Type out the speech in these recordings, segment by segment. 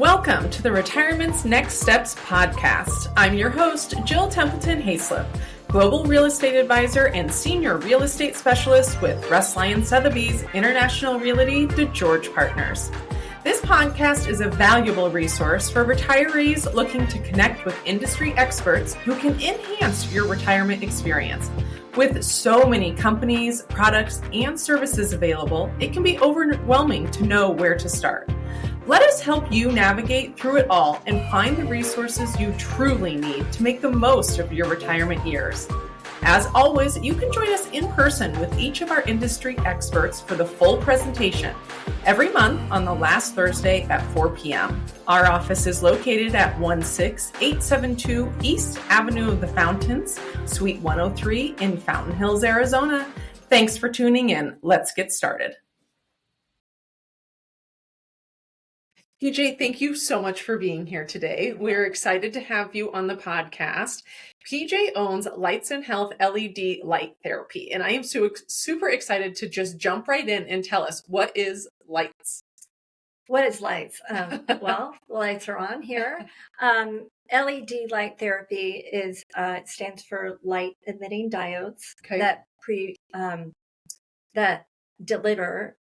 Welcome to the Retirement's Next Steps podcast. I'm your host, Jill Templeton-Haislip, Global Real Estate Advisor and Senior Real Estate Specialist with Russ Lyon Sotheby's International Realty DeGeorge Partners. This podcast is a valuable resource for retirees looking to connect with industry experts who can enhance your retirement experience. With so many companies, products, and services available, it can be overwhelming to know where to start. Let us help you navigate through it all and find the resources you truly need to make the most of your retirement years. As always, you can join us in person with each of our industry experts for the full presentation every month on the last Thursday at 4 p.m. Our office is located at 16872 East Avenue of the Fountains, Suite 103 in Fountain Hills, Arizona. Thanks for tuning in. Let's get started. PJ, thank you so much for being here today. We're excited to have you on the podcast. PJ owns Lights and Health LED Light Therapy, and I am super excited to just jump right in and tell us, what is Lights? What is Lights? Well, the lights are on here. LED Light Therapy it stands for light emitting diodes that deliver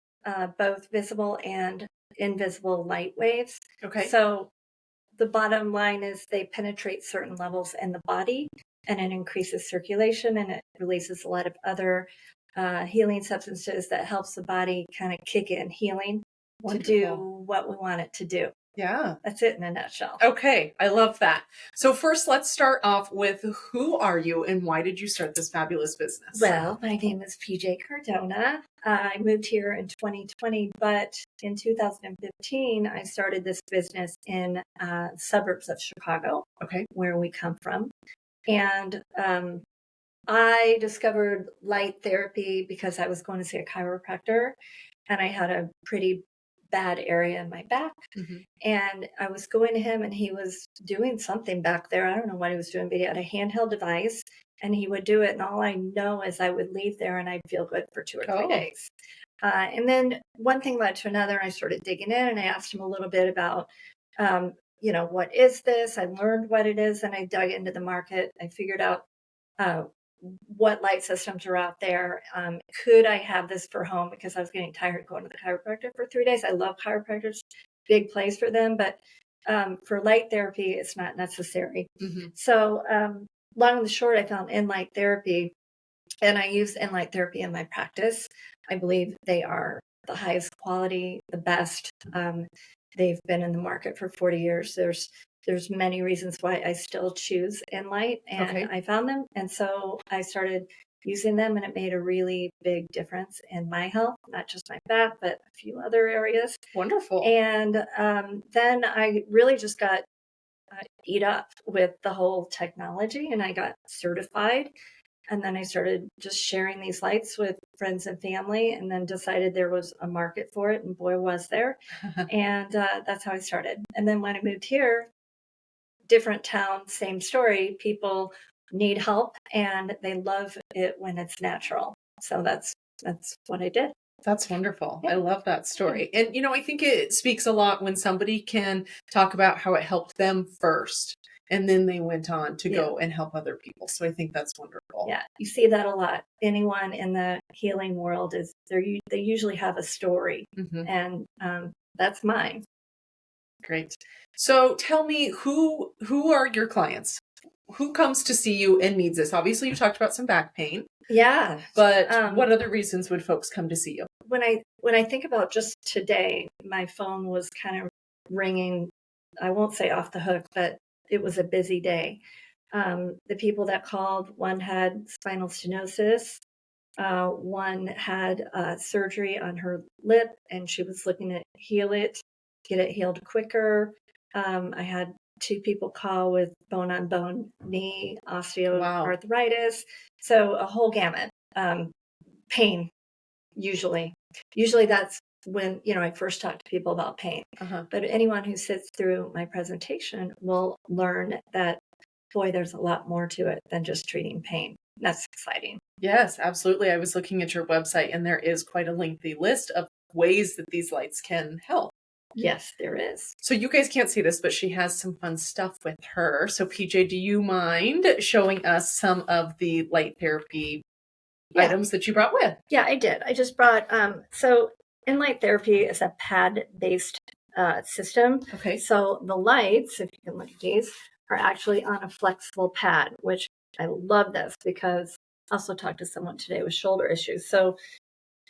both visible and invisible light waves. Okay. So the bottom line is they penetrate certain levels in the body, and it increases circulation, and it releases a lot of other healing substances that helps the body kind of kick in healing. Wonderful. To do what we want it to do. Yeah. That's it in a nutshell. Okay. I love that. So first, let's start off with, who are you and why did you start this fabulous business? Well, my name is PJ Cardona. I moved here in 2020, but in 2015, I started this business in suburbs of Chicago, where we come from. And I discovered light therapy because I was going to see a chiropractor, and I had a pretty bad area in my back. Mm-hmm. And I was going to him, and he was doing something back there. I don't know what he was doing, but he had a handheld device, and he would do it. And all I know is I would leave there and I'd feel good for 2 or 3 days. And then one thing led to another. I started digging in, and I asked him a little bit about, what is this? I learned what it is, and I dug into the market. I figured out what light systems are out there. Could I have this for home? Because I was getting tired going to the chiropractor for 3 days. I love chiropractors, big place for them, but for light therapy, it's not necessary. Mm-hmm. So long and short, I found InLight Therapy, and I use InLight Therapy in my practice. I believe they are the highest quality, the best. They've been in the market for 40 years. There's many reasons why I still choose InLight, and I found them. And so I started using them, and it made a really big difference in my health, not just my back, but a few other areas. Wonderful. And then I really just got eat up with the whole technology, and I got certified. And then I started just sharing these lights with friends and family, and then decided there was a market for it. And boy, was there. And that's how I started. And then when I moved here, different town, same story. People need help, and they love it when it's natural. So that's what I did. That's wonderful. Yeah. I love that story. And, I think it speaks a lot when somebody can talk about how it helped them first, and then they went on to go and help other people. So I think that's wonderful. Yeah, you see that a lot. Anyone in the healing world they usually have a story, mm-hmm. and that's mine. Great. So tell me, who are your clients? Who comes to see you and needs this? Obviously, you talked about some back pain. Yeah. But what other reasons would folks come to see you? When I think about just today, my phone was kind of ringing. I won't say off the hook, but it was a busy day. The people that called, one had spinal stenosis. One had surgery on her lip, and she was looking to get it healed quicker. I had 2 people call with bone-on-bone knee osteoarthritis. So a whole gamut. Pain, usually. Usually that's when, I first talk to people about pain. Uh-huh. But anyone who sits through my presentation will learn that, boy, there's a lot more to it than just treating pain. That's exciting. Yes, absolutely. I was looking at your website, and there is quite a lengthy list of ways that these lights can help. Yes, there is. So you guys can't see this, but she has some fun stuff with her. So PJ, do you mind showing us some of the light therapy items that you brought with? Yeah, I did. I just brought, so InLight Therapy is a pad-based system. Okay. So the lights, if you can look at these, are actually on a flexible pad, which I love this because I also talked to someone today with shoulder issues. So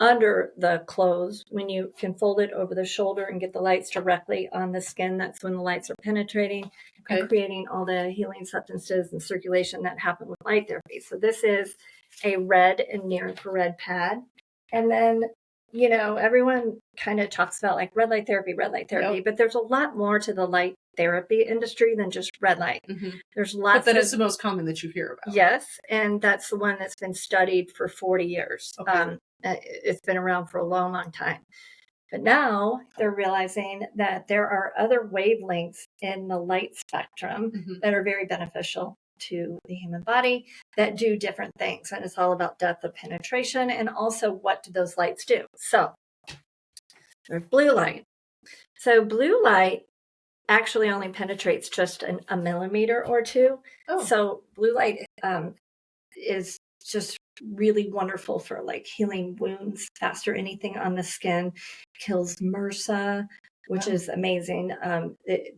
under the clothes, when you can fold it over the shoulder and get the lights directly on the skin, that's when the lights are penetrating and creating all the healing substances and circulation that happen with light therapy. So this is a red and near infrared pad. And then, you know, everyone kind of talks about like red light therapy, but there's a lot more to the light therapy industry than just red light. There's lots. But that is the most common that you hear about. Yes, and that's the one that's been studied for 40 years. It's been around for a long, long time. But now they're realizing that there are other wavelengths in the light spectrum that are very beneficial to the human body that do different things. And it's all about depth of penetration and also what do those lights do. So there's blue light. So blue light actually only penetrates just a millimeter or two. So blue light is just really wonderful for like healing wounds faster. Anything on the skin, kills MRSA, which is amazing.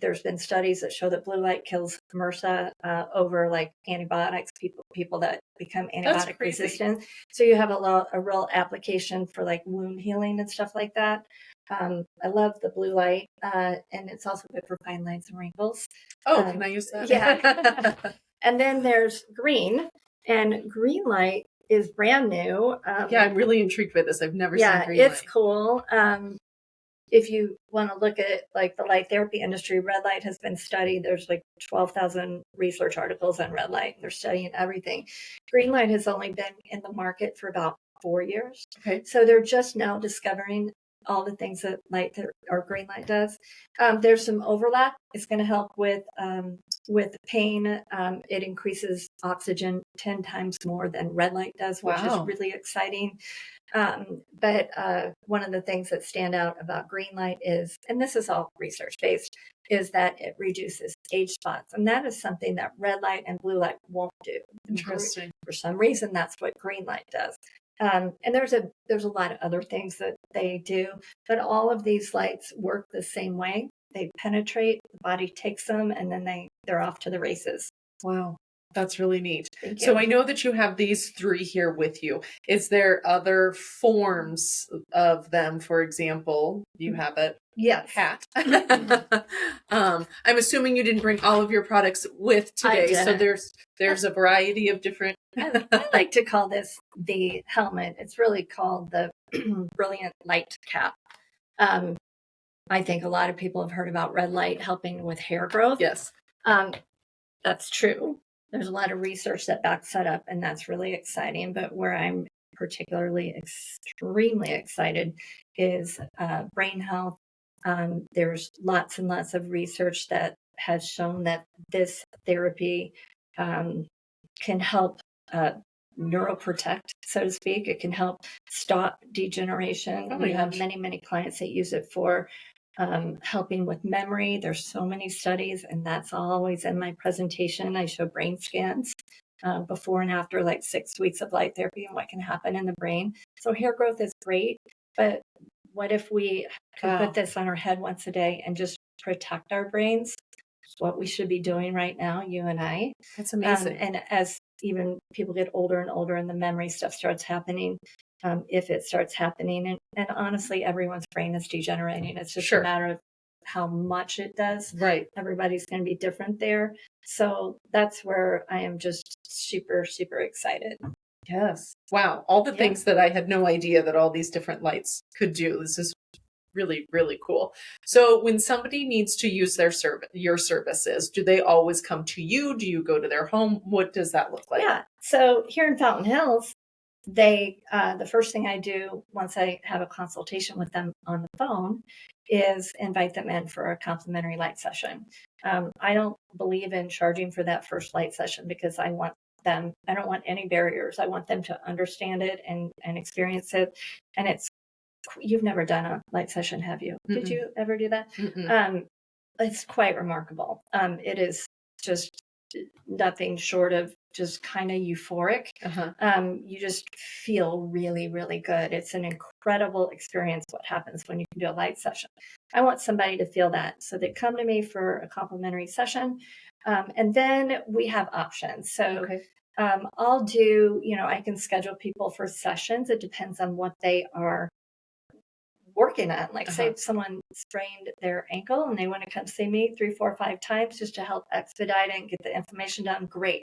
There's been studies that show that blue light kills MRSA over like antibiotics, people that become antibiotic resistant. So you have a real application for like wound healing and stuff like that. I love the blue light, and it's also good for fine lines and wrinkles. Can I use that? Yeah. And then there's green, and green light is brand new. I'm really intrigued by this. I've never seen green light. Yeah, it's cool. If you want to look at like the light therapy industry, red light has been studied. There's like 12,000 research articles on red light. They're studying everything. Green light has only been in the market for about 4 years. So they're just now discovering all the things that or green light does. There's some overlap. It's going to help with pain. It increases oxygen 10 times more than red light does, which is really exciting. But one of the things that stand out about green light is, and this is all research based, is that it reduces age spots. And that is something that red light and blue light won't do. Interesting. For some reason, that's what green light does. And there's a lot of other things that they do, but all of these lights work the same way. They penetrate, the body takes them, and then they're off to the races. Wow. That's really neat. Thank you. So I know that you have these 3 here with you. Is there other forms of them? For example, you have a hat. I'm assuming you didn't bring all of your products with today. So there's a variety of different. I like to call this the helmet. It's really called the Brilliant Light Cap. I think a lot of people have heard about red light helping with hair growth. Yes. That's true. There's a lot of research that backs that up, and that's really exciting. But where I'm particularly extremely excited is brain health. There's lots and lots of research that has shown that this therapy can help neuroprotect, so to speak. It can help stop degeneration. We have many, many clients that use it for helping with memory. There's so many studies, and that's always in my presentation. I show brain scans before and after like 6 weeks of light therapy and what can happen in the brain. So hair growth is great, but what if we could put this on our head once a day and just protect our brains? It's what we should be doing right now, you and I. That's amazing. And as even people get older and older and the memory stuff starts happening, if it starts happening, and honestly, everyone's brain is degenerating. It's just a matter of how much it does. Right. Everybody's going to be different there. So that's where I am just super, super excited. Yes. Wow. All the things that I had no idea that all these different lights could do. This is really, really cool. So when somebody needs to use your services, do they always come to you? Do you go to their home? What does that look like? Yeah. So here in Fountain Hills, the first thing I do once I have a consultation with them on the phone is invite them in for a complimentary light session. I don't believe in charging for that first light session because I don't want any barriers. I want them to understand it and experience it. And it's you've never done a light session, have you? Mm-mm. Did you ever do that? It's quite remarkable. It is just nothing short of just kind of euphoric. You just feel really, really good. It's an incredible experience what happens when you can do a light session. I want somebody to feel that. So they come to me for a complimentary session. And then we have options. So I'll do, I can schedule people for sessions. It depends on what they are working on. Like say someone sprained their ankle and they want to come see me 3, 4, 5 times just to help expedite it and get the information done, great.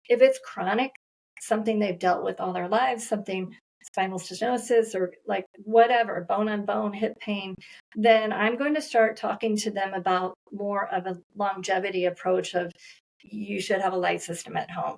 If it's chronic, something they've dealt with all their lives, something spinal stenosis or like whatever, bone on bone, hip pain, then I'm going to start talking to them about more of a longevity approach of you should have a light system at home.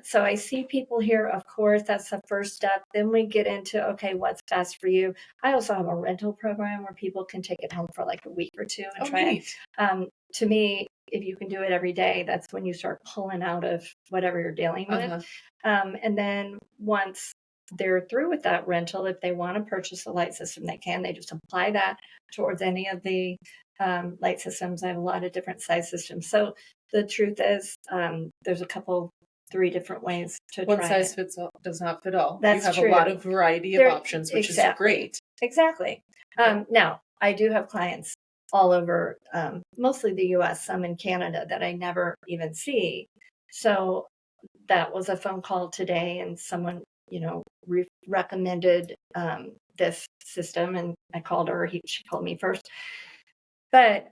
So I see people here, of course, that's the first step. Then we get into, okay, what's best for you? I also have a rental program where people can take it home for like a week or 2 and try it. To me, if you can do it every day, that's when you start pulling out of whatever you're dealing with. And then once they're through with that rental, if they want to purchase a light system, they can. They just apply that towards any of the light systems. I have a lot of different size systems. So the truth is, there's 3 different ways to try it. One size fits all does not fit all. That's you have true. a lot of variety of options, which is great. Exactly. Now, I do have clients all over, mostly the U.S., some in Canada that I never even see. So that was a phone call today, and someone, recommended this system, and I called her. She called me first. But,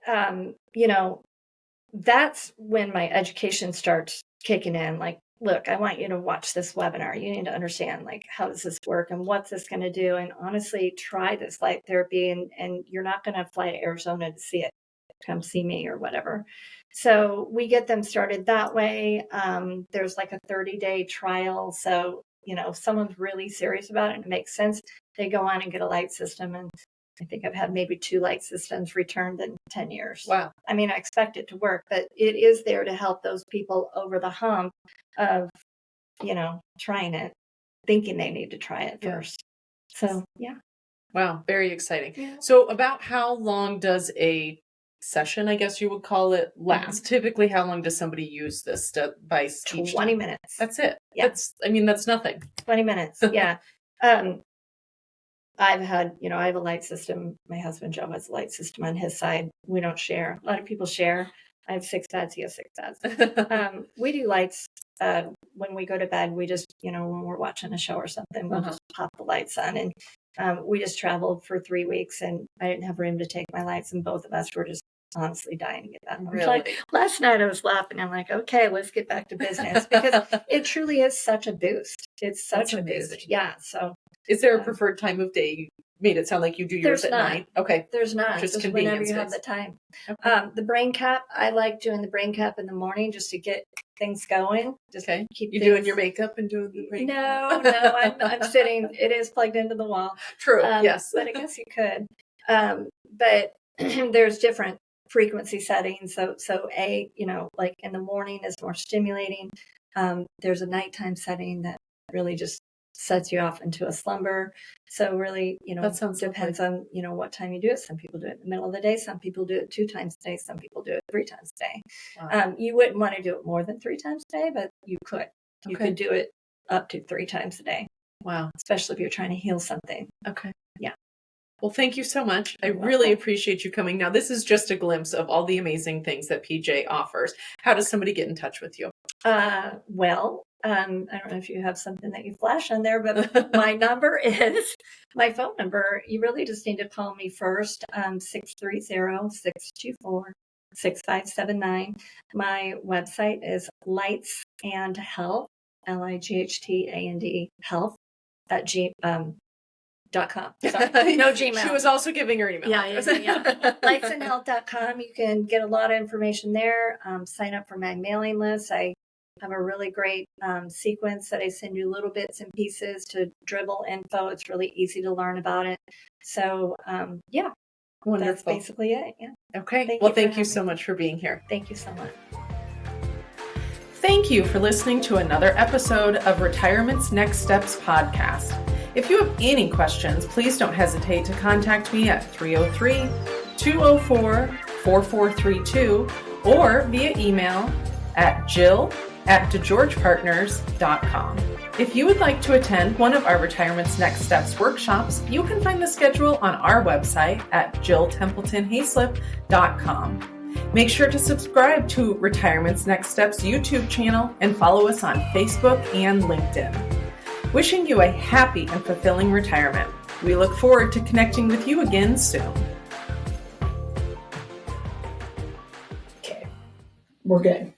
that's when my education starts kicking in. Like, look, I want you to watch this webinar. You need to understand, like, how does this work and what's this going to do? And honestly, try this light therapy, and you're not going to fly to Arizona to see it. Come see me or whatever. So we get them started that way. There's like a 30-day trial. So, if someone's really serious about it and it makes sense, they go on and get a light system. And I think I've had maybe 2 light systems returned in 10 years. Wow. I mean, I expect it to work, but it is there to help those people over the hump of, trying it, thinking they need to try it first. So, yeah. Wow. Very exciting. Yeah. So about how long does a session, I guess you would call it, last? Typically, how long does somebody use this device? 20 minutes. That's it. Yeah. That's nothing. 20 minutes. Yeah. I've had, I have a light system. My husband, Joe, has a light system on his side. We don't share. A lot of people share. I have 6 beds. He has 6 beds. We do lights when we go to bed. We just, when we're watching a show or something, we'll just pop the lights on. And we just traveled for 3 weeks, and I didn't have room to take my lights, and both of us were just honestly dying to get back. Really? Like, last night I was laughing. I'm like, okay, let's get back to business, because it truly is such a boost. It's such a boost. Yeah. So is there a preferred time of day? You made it sound like you do yours at night. Okay. There's not. Just whenever you have the time. Okay. The brain cap, I like doing the brain cap in the morning just to get things going. Just keep you doing your makeup and doing the brain cap? No, I'm sitting. It is plugged into the wall. True. Yes. But I guess you could. But there's different frequency settings. So like in the morning is more stimulating. There's a nighttime setting that really just sets you off into a slumber. So really, that sounds depends on, what time you do it. Some people do it in the middle of the day. Some people do it 2 times a day. Some people do it 3 times a day. Wow. You wouldn't want to do it more than 3 times a day, but you could. You could do it up to 3 times a day. Wow. Especially if you're trying to heal something. Okay. Yeah. Well, thank you so much. I really appreciate you coming. Now, this is just a glimpse of all the amazing things that PJ offers. How does somebody get in touch with you? Well, I don't know if you have something that you flash on there, but my phone number, you really just need to call me first, 630-624-6579. My website is Lights and Health, LIGHTAND Health .com. Sorry. No Gmail. She was also giving her email. Yeah. Lightsandhealth.com. You can get a lot of information there. Sign up for my mailing list. I have a really great sequence that I send you little bits and pieces to dribble info. It's really easy to learn about it. So, Wonderful. That's basically it. Yeah. Okay. Thank you so much for being here. Thank you so much. Thank you for listening to another episode of Retirement's Next Steps podcast. If you have any questions, please don't hesitate to contact me at 303-204-4432 or via email at jill@degeorgepartners.com. If you would like to attend one of our Retirement's Next Steps workshops, you can find the schedule on our website at Templeton-Haislip.com. Make sure to subscribe to Retirement's Next Steps YouTube channel and follow us on Facebook and LinkedIn. Wishing you a happy and fulfilling retirement. We look forward to connecting with you again soon. Okay, we're good.